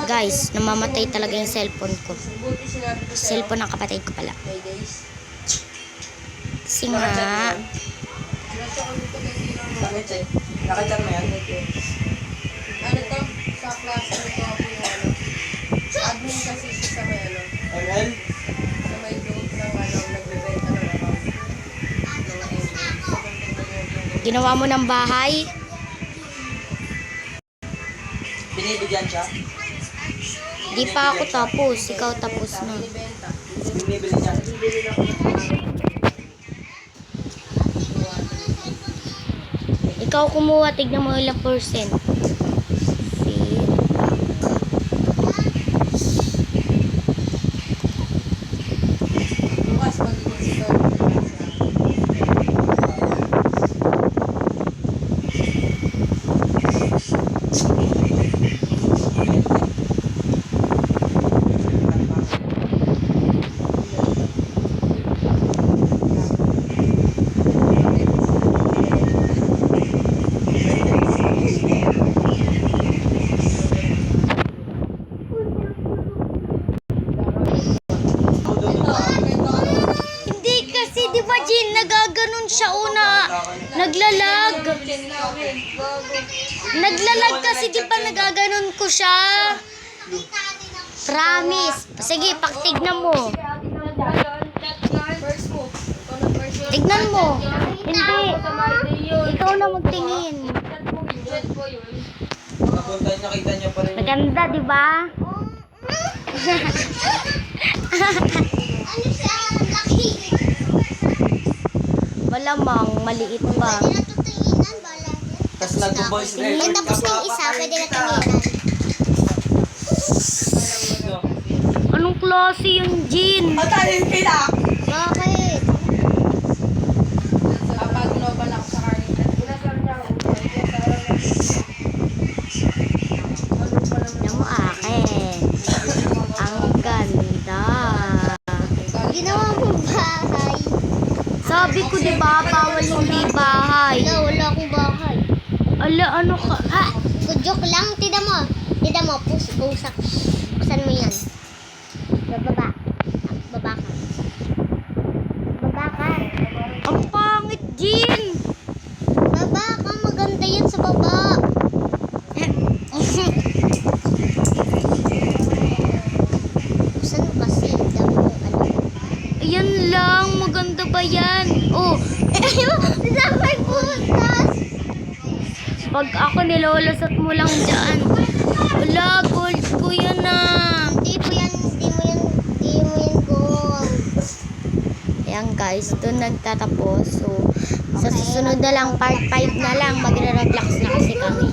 Guys, namamatay talaga yung cellphone ko. Cellphone ng kapatid ko pala. Kasi nga, Nakachat mo yan? Ano to? Sa klase ko ako yung ano. Admin kasi siya sa may ano. ML? Sa may group ng ano. Nagbibenta ng account. Mga ML. ginawa mo ng bahay. Binibigyan siya? Di pa ako tapos. Ikaw tapos na. Binibenta. Binibili niya? Ikaw kumuha, tignan mo ilang percent. Bukas magiging store. Hindi kasi, di ba Jin, nagaganon siya una. Naglalag. Naglalag kasi, di ba nagaganon ko siya. Promise. Sige, paktignan mo. Tignan mo. Hindi. Ikaw na magtingin. Napunta, nakita niya pa rin. Maganda, di ba? Malamang, maliit pa. Tapos nag-voice Tingin. record. Tapos ng isa, pwede na tinginan. Anong klase yung Jin? Patayin kita! Bakit? Kapag global ako sa Carnival. Tignan mo akin. Ang ganda. Ginawa mo bahay. Sabi ko, di ba, bawal hindi bahay. Wala akong bahay. Ala, ano ka? Ha? Joke lang. Tida mo. Tida mo. Pusak. Buksan mo yan. Bababa. Baba ka. Baba ka. Ang pangit, Jin! Baba ka. Maganda yan sa baba. Buksan mo kasi. Dami mo ano. Ayan lang, maganda ba yan? Oh, Saan may putas? pag ako nilolasot mo lang dyan. Wala, gold ko yan na. Hindi mo yan gold. Ayan guys, doon nagtatapos. So, sa susunod na lang, part 5 na lang, magre-relax na kasi kami.